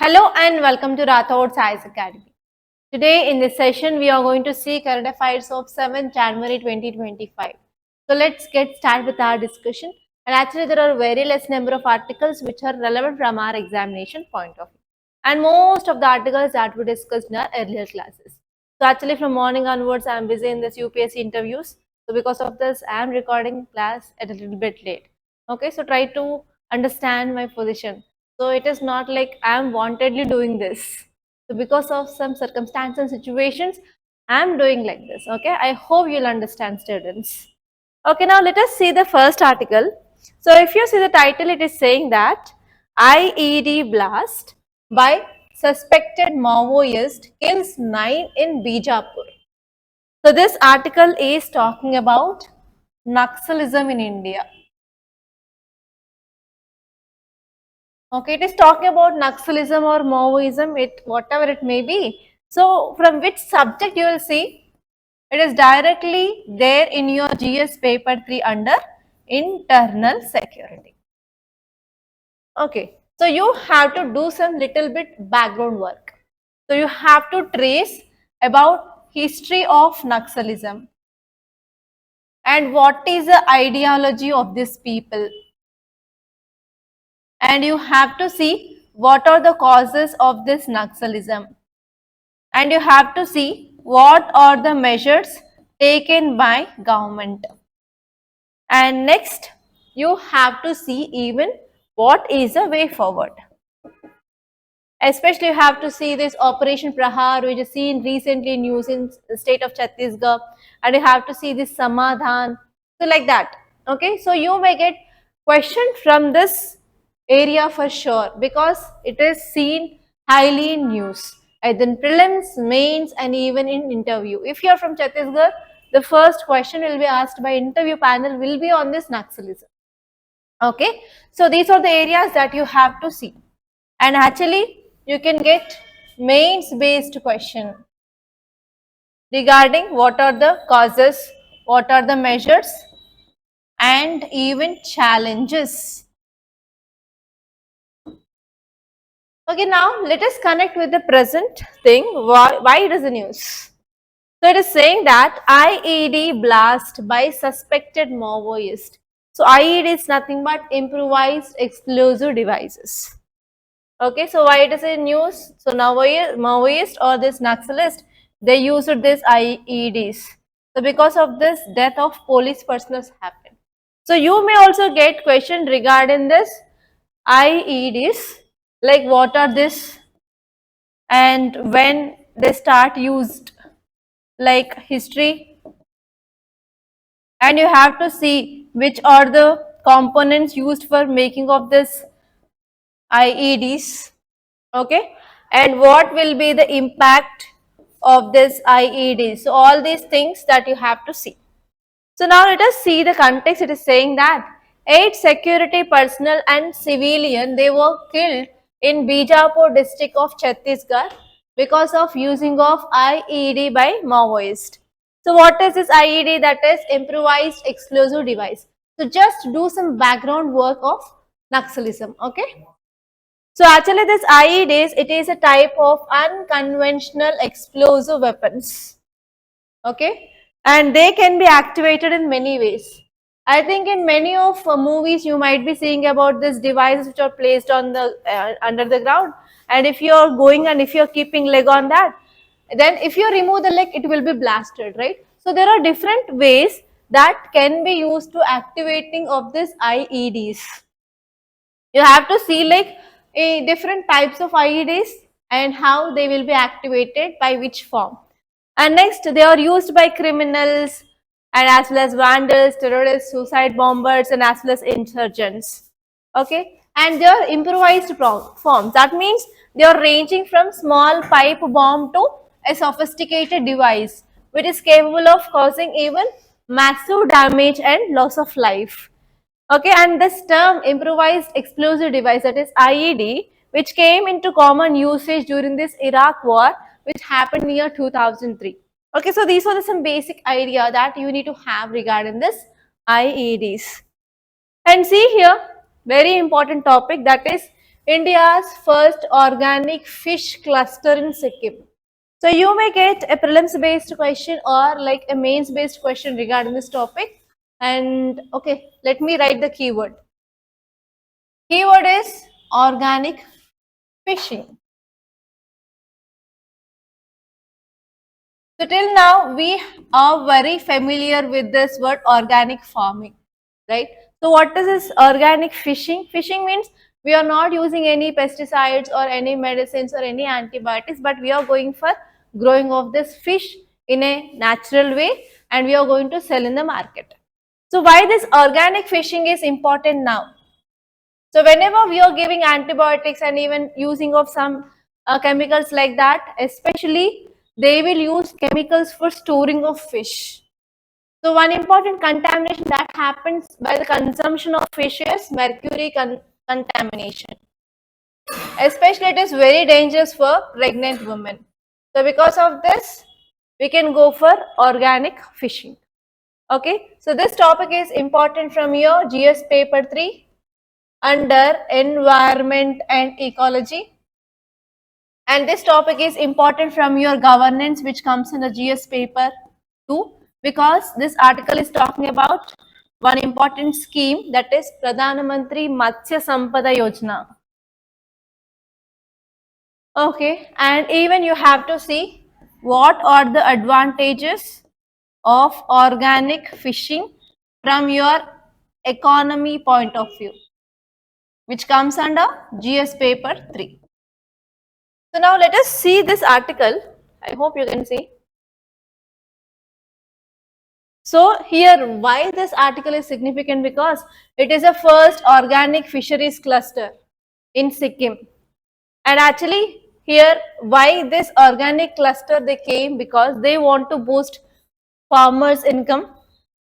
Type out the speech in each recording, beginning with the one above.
Hello and welcome to Rathod Science Academy. Today in this session we are going to see current affairs of 7th January 2025. So let's get started with our discussion, and actually there are very less number of articles which are relevant from our examination point of view, and most of the articles that we discussed in our earlier classes. So actually from morning onwards I am busy in this UPSC interviews, so because of this I am recording class at a little bit late. Okay, so try to understand my position. So it is not like I am wantedly doing this. So because of some circumstances and situations, I am doing like this. Okay, I hope you'll understand, students. Okay, now let us see the first article. So if you see the title, it is saying that IED blast by suspected Maoist kills 9 in Bijapur. So this article is talking about Naxalism in India. Okay, it is talking about Naxalism or Maoism, whatever it may be. So, from which subject you will see, it is directly there in your GS paper 3 under internal security. Okay, so you have to do some little bit background work. So, you have to trace about history of Naxalism and what is the ideology of these people. And you have to see what are the causes of this Naxalism, and you have to see what are the measures taken by government, and next you have to see even what is the way forward. Especially you have to see this Operation Prahar, which is seen recently in news in the state of Chhattisgarh, and you have to see this Samadhan, so like that. Okay, so you may get question from this area for sure, because it is seen highly in news, either in prelims, mains, and even in interview. If you are from Chhattisgarh, the first question will be asked by interview panel will be on this Naxalism. Okay, so these are the areas that you have to see, and actually you can get mains based question regarding what are the causes, what are the measures, and even challenges. Okay, now let us connect with the present thing. Why it is the news? So it is saying that IED blast by suspected Maoist. So IED is nothing but improvised explosive devices. Okay, so why it is in news? So Maoist or this Naxalist, they used this IEDs. So because of this, death of police personnel happened. So you may also get question regarding this IEDs, like what are this and when they start used, like history, and you have to see which are the components used for making of this IEDs. Okay, and what will be the impact of this IED. So all these things that you have to see. So now let us see the context. It is saying that 8 security personnel and civilian, they were killed in Bijapur district of Chhattisgarh because of using of IED by Maoist. So what is this IED? That is improvised explosive device. So just do some background work of Naxalism. Okay. So actually this IEDs, it is a type of unconventional explosive weapons. Okay, and they can be activated in many ways. I think in many of movies you might be seeing about these devices which are placed on the under the ground, and if you are going and if you are keeping leg on that, then if you remove the leg it will be blasted, right? So there are different ways that can be used to activating of this IEDs. You have to see like different types of IEDs and how they will be activated by which form. And next, they are used by criminals and as well as vandals, terrorists, suicide bombers, and as well as insurgents. Okay, and they are improvised forms. That means they are ranging from small pipe bomb to a sophisticated device which is capable of causing even massive damage and loss of life. Okay, and this term improvised explosive device, that is IED, which came into common usage during this Iraq war, which happened near 2003. Okay, so these are some basic idea that you need to have regarding this IEDs. And see here, very important topic, that is India's first organic fish cluster in Sikkim. So you may get a prelims based question or like a mains based question regarding this topic. And okay, let me write the keyword. Keyword is organic fishing. So till now we are very familiar with this word organic farming, right? So what is this organic fishing? Fishing means we are not using any pesticides or any medicines or any antibiotics, but we are going for growing of this fish in a natural way and we are going to sell in the market. So why this organic fishing is important now? So whenever we are giving antibiotics and even using of some chemicals like that, especially they will use chemicals for storing of fish. So one important contamination that happens by the consumption of fish is mercury contamination. Especially it is very dangerous for pregnant women. So because of this, we can go for organic fishing. Okay, so this topic is important from your GS paper 3 under environment and ecology. And this topic is important from your governance which comes in the GS paper 2 because this article is talking about one important scheme that is Pradhan Mantri Matsya Sampada Yojana. Okay, and even you have to see what are the advantages of organic fishing from your economy point of view, which comes under GS paper 3. So now let us see this article. I hope you can see. So here why this article is significant because it is a first organic fisheries cluster in Sikkim. And actually here why this organic cluster they came because they want to boost farmers' income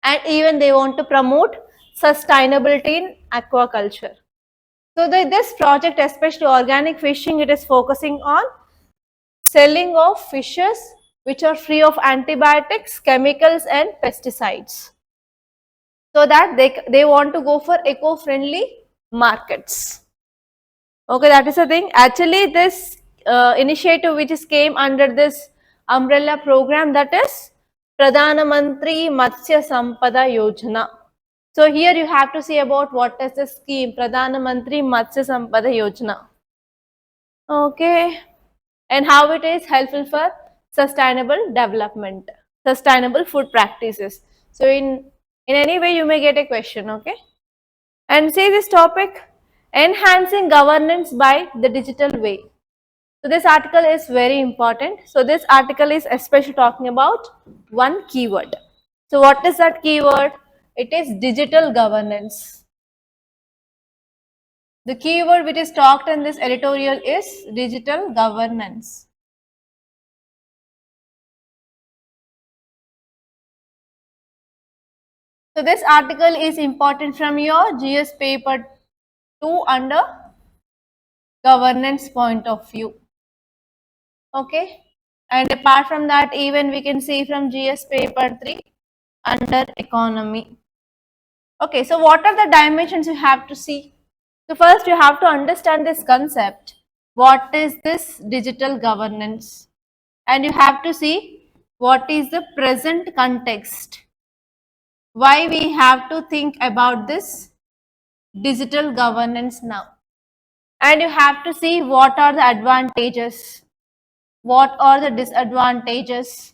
and even they want to promote sustainability in aquaculture. So this project, especially organic fishing, it is focusing on selling of fishes which are free of antibiotics, chemicals and pesticides. So that they want to go for eco-friendly markets. Okay, that is the thing. Actually, this initiative which is came under this umbrella program that is Pradhan Mantri Matsya Sampada Yojana. So here you have to see about what is the scheme Pradhan Mantri Matsya Sampada Yojana. Okay, and how it is helpful for sustainable development, sustainable food practices. So in any way you may get a question, okay? And say this topic, enhancing governance by the digital way. So this article is very important. So this article is especially talking about one keyword. So what is that keyword? It is digital governance. The keyword which is talked in this editorial is digital governance. So this article is important from your GS paper 2 under governance point of view. Okay. And apart from that, even we can see from GS paper 3 under economy. Okay. So what are the dimensions you have to see? So first you have to understand this concept. What is this digital governance? And you have to see what is the present context. Why we have to think about this digital governance now. And you have to see what are the advantages, what are the disadvantages,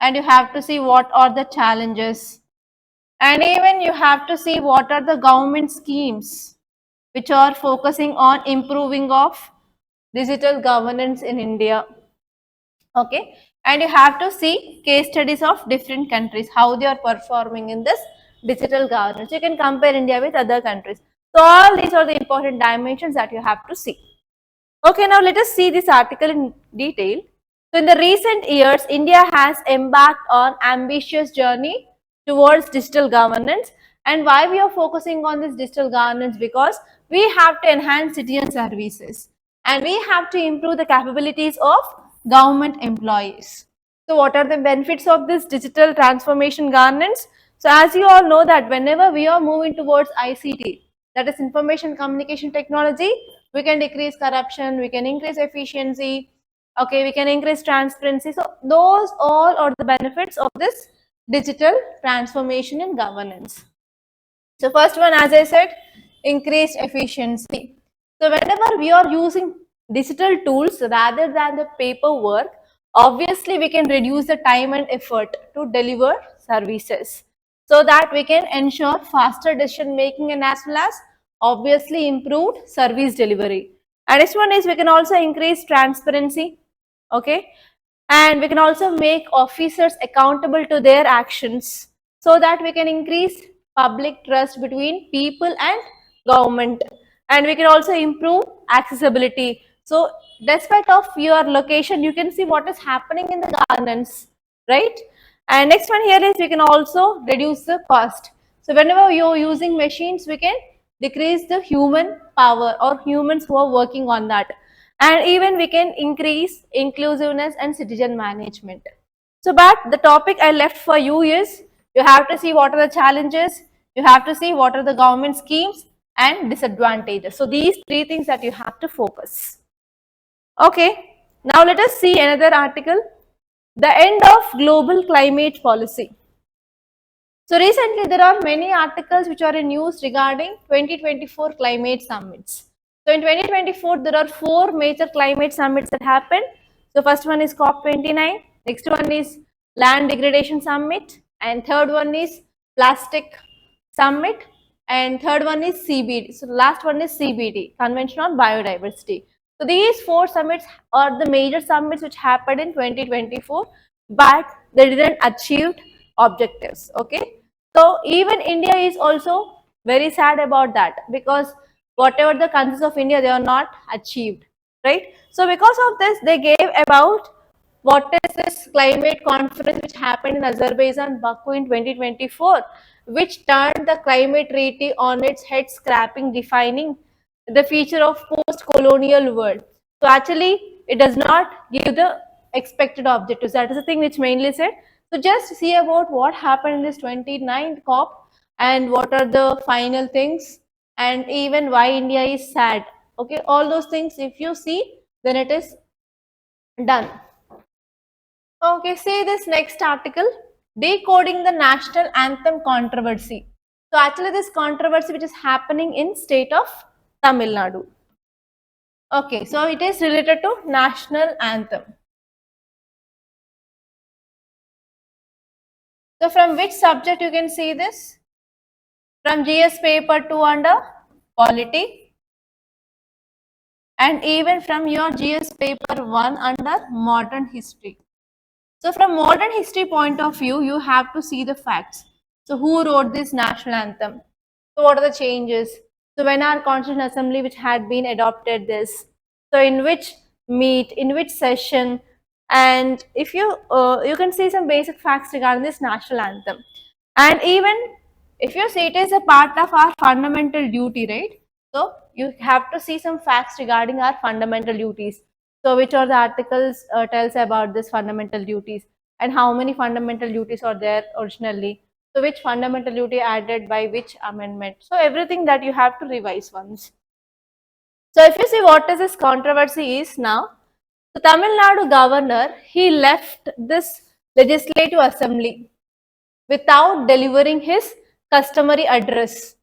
and you have to see what are the challenges. And even you have to see what are the government schemes which are focusing on improving of digital governance in India. Okay, and you have to see case studies of different countries, how they are performing in this digital governance. You can compare India with other countries. So all these are the important dimensions that you have to see. Okay, now let us see this article in detail. So in the recent years, India has embarked on ambitious journey towards digital governance. And why we are focusing on this digital governance? Because we have to enhance citizen services and we have to improve the capabilities of government employees. So what are the benefits of this digital transformation governance? So as you all know that whenever we are moving towards ICT, that is information communication technology, We can decrease corruption, we can increase efficiency, okay, we can increase transparency. So those all are the benefits of this digital transformation in governance. So first one, as I said, increased efficiency. So whenever we are using digital tools rather than the paperwork, obviously we can reduce the time and effort to deliver services, so that we can ensure faster decision making and as well as obviously improved service delivery. And next one is we can also increase transparency, okay, and we can also make officers accountable to their actions, so that we can increase public trust between people and government. And we can also improve accessibility. So despite of your location, you can see what is happening in the governance, right? And next one here is we can also reduce the cost. So whenever you're using machines, we can decrease the human power or humans who are working on that. And even we can increase inclusiveness and citizen management. So but the topic I left for you is, you have to see what are the challenges, you have to see what are the government schemes and disadvantages. So these three things that you have to focus. Okay, now let us see another article, the end of global climate policy. So recently there are many articles which are in news regarding 2024 climate summits. So in 2024 there are four major climate summits that happened. So first one is COP29, next one is Land Degradation Summit, and third one is Plastic Summit, and third one is CBD. So last one is CBD, Convention on Biodiversity. So these four summits are the major summits which happened in 2024, but they didn't achieve objectives. Okay, so even India is also very sad about that, because whatever the concerns of India, they are not achieved, right? So because of this, they gave about what is this climate conference which happened in Azerbaijan, Baku in 2024, which turned the climate treaty on its head, scrapping, defining the future of post-colonial world. So actually, it does not give the expected objectives. That is the thing which mainly said. So just see about what happened in this 29th COP and what are the final things, and even why India is sad. Okay, all those things if you see, then it is done. Okay, see this next article, decoding the national anthem controversy. So actually this controversy which is happening in state of Tamil Nadu. Okay, so it is related to national anthem. So from which subject you can see this? From GS paper 2 under polity, and even from your GS paper 1 under modern history. So from modern history point of view, you have to see the facts. So who wrote this national anthem? So what are the changes? So when our Constitutional Assembly which had been adopted this? So in which meet, in which session? And if you you can see some basic facts regarding this national anthem. And even if you see, it is a part of our fundamental duty, right? So you have to see some facts regarding our fundamental duties. So which are the articles tells about this fundamental duties, and how many fundamental duties are there originally. So which fundamental duty added by which amendment. So everything that you have to revise once. So if you see what is this controversy is now, the Tamil Nadu governor, he left this legislative assembly without delivering his customary address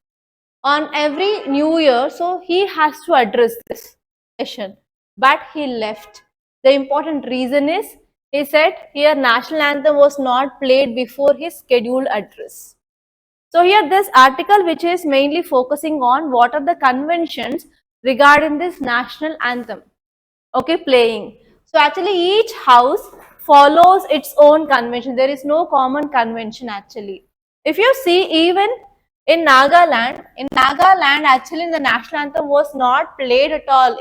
on every new year. So he has to address this session, but he left. The important reason is, he said here national anthem was not played before his scheduled address. So here this article which is mainly focusing on what are the conventions regarding this national anthem, okay, playing. So actually each house follows its own convention. There is no common convention actually. If you see, even in Nagaland actually the national anthem was not played at all.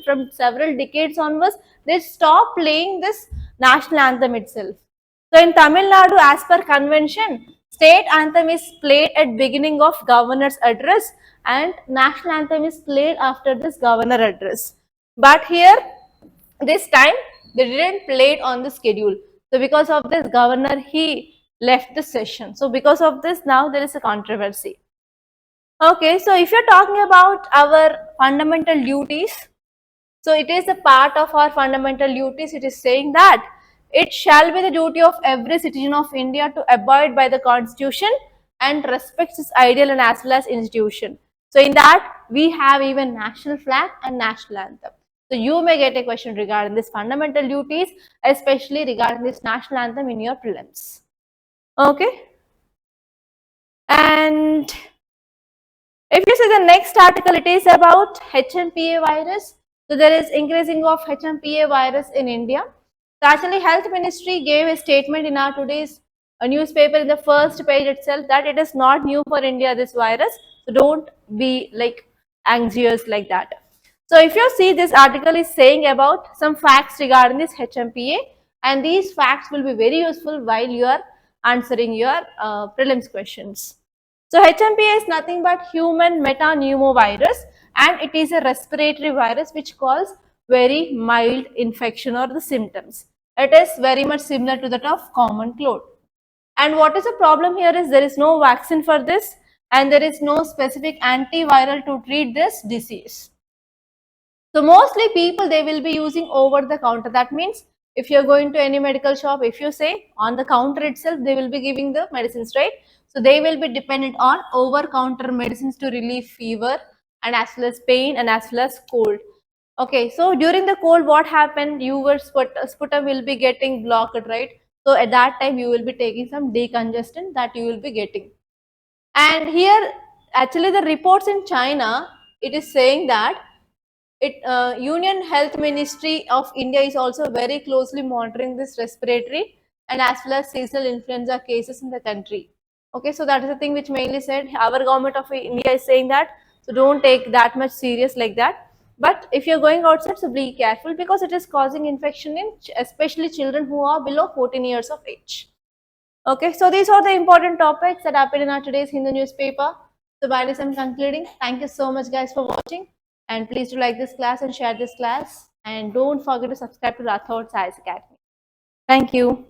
From several decades onwards, they stopped playing this national anthem itself. So in Tamil Nadu, as per convention, state anthem is played at beginning of governor's address and national anthem is played after this governor address. But here, this time, they didn't play it on the schedule. So because of this, governor, he left the session. So because of this, now there is a controversy. Okay, so if you're talking about our fundamental duties, so it is a part of our fundamental duties. It is saying that it shall be the duty of every citizen of India to abide by the constitution and respect its ideal and as well as institution. So in that we have even national flag and national anthem. So you may get a question regarding this fundamental duties, especially regarding this national anthem in your prelims. Okay, and if you see the next article, it is about HMPA virus. So there is increasing of HMPA virus in India. So actually, Health Ministry gave a statement in our today's newspaper in the first page itself that it is not new for India, this virus. So don't be like anxious like that. So if you see, this article is saying about some facts regarding this HMPA, and these facts will be very useful while you are answering your prelims questions. So HMPA is nothing but human metapneumovirus, and it is a respiratory virus which causes very mild infection or the symptoms. It is very much similar to that of common cold. And what is the problem here is there is no vaccine for this, and there is no specific antiviral to treat this disease. So mostly people, they will be using over the counter. That means if you're going to any medical shop, if you say on the counter itself, they will be giving the medicines, right? So they will be dependent on over counter medicines to relieve fever and as well as pain and as well as cold. Okay, so during the cold, what happened? Your sputum will be getting blocked, right? So at that time, you will be taking some decongestant that you will be getting. And here, actually, the reports in China, it is saying that Union Health Ministry of India is also very closely monitoring this respiratory and as well as seasonal influenza cases in the country. Okay, so that is the thing which mainly said our government of India is saying that, so don't take that much serious like that. But if you're going outside, so be careful because it is causing infection in especially children who are below 14 years of age. Okay, so these are the important topics that happened in our today's Hindu newspaper. So by this I'm concluding. Thank you so much guys for watching, and please do like this class and share this class, and don't forget to subscribe to Rathod Science Academy. Thank you.